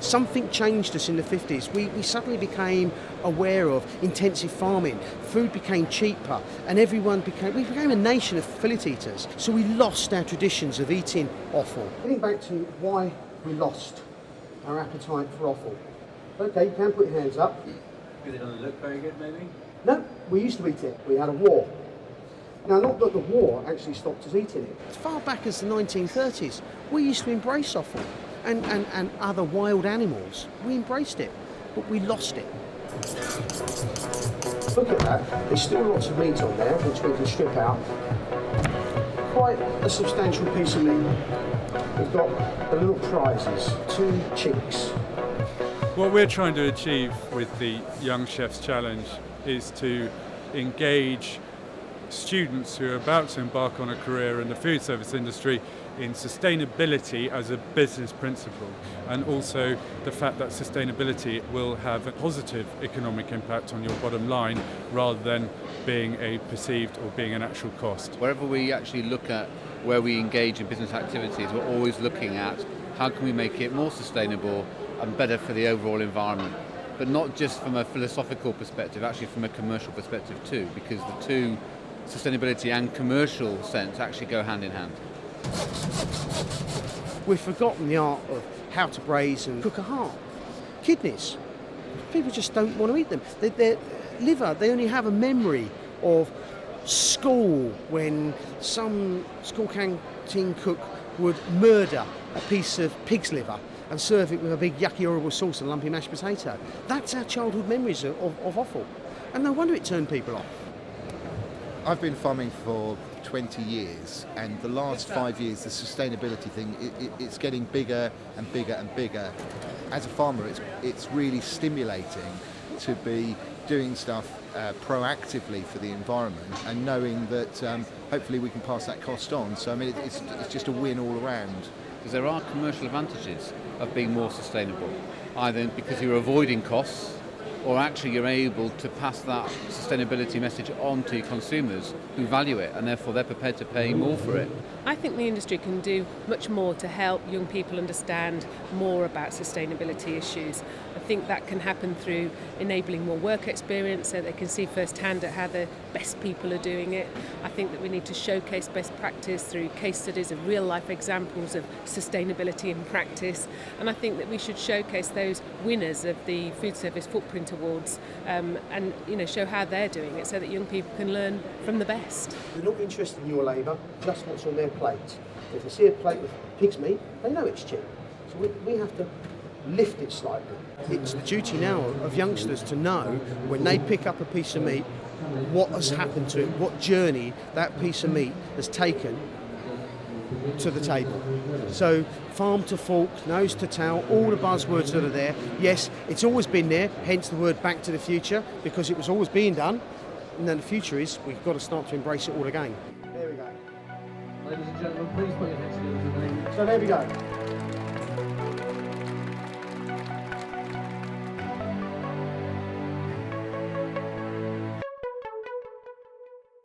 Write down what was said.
Something changed us in the 50s. We suddenly became aware of intensive farming. Food became cheaper and we became a nation of fillet eaters. So we lost our traditions of eating offal. Getting back to why we lost our appetite for offal. Okay, you can put your hands up. Because it doesn't look very good, maybe? No, we used to eat it. We had a war. Now, not that the war actually stopped us eating it. As far back as the 1930s, we used to embrace offal and other wild animals. We embraced it, but we lost it. Look at that. There's still lots of meat on there, which we can strip out. Quite a substantial piece of meat. We've got the little prizes, 2 chinks. What we're trying to achieve with the Young Chefs Challenge is to engage students who are about to embark on a career in the food service industry in sustainability as a business principle, and also the fact that sustainability will have a positive economic impact on your bottom line rather than being a perceived or being an actual cost. Wherever we actually look at where we engage in business activities, we're always looking at how can we make it more sustainable and better for the overall environment. But not just from a philosophical perspective, actually from a commercial perspective too, because the two, sustainability and commercial sense, actually go hand in hand. We've forgotten the art of how to braise and cook a heart. Kidneys. People just don't want to eat them. Their liver, they only have a memory of school when some school canteen cook would murder a piece of pig's liver and serve it with a big yucky horrible sauce and lumpy mashed potato. That's our childhood memories of offal. And no wonder it turned people off. I've been farming for 20 years, and the last 5 years, the sustainability thing, it's getting bigger and bigger and bigger. As a farmer, it's really stimulating to be doing stuff proactively for the environment and knowing that hopefully we can pass that cost on. So I mean, it's just a win all around. Because there are commercial advantages of being more sustainable, either because you're avoiding costs, or actually you're able to pass that sustainability message on to consumers who value it, and therefore they're prepared to pay more for it. I think the industry can do much more to help young people understand more about sustainability issues. I think that can happen through enabling more work experience so they can see firsthand at how the best people are doing it. I think that we need to showcase best practice through case studies of real life examples of sustainability in practice. And I think that we should showcase those winners of the Food Service Footprint Awards and show how they're doing it so that young people can learn from the best. They're not interested in your labour, just what's on their plate. If they see a plate with pig's meat, they know it's cheap. So we have to lift it slightly. It's the duty now of youngsters to know when they pick up a piece of meat what has happened to it, what journey that piece of meat has taken to the table. So farm to fork, nose to tail, all the buzzwords that are there. Yes, it's always been there, hence the word back to the future, because it was always being done. And then the future is we've got to start to embrace it all again. There we go. Ladies and gentlemen, please put your hands together for the name. So there we go.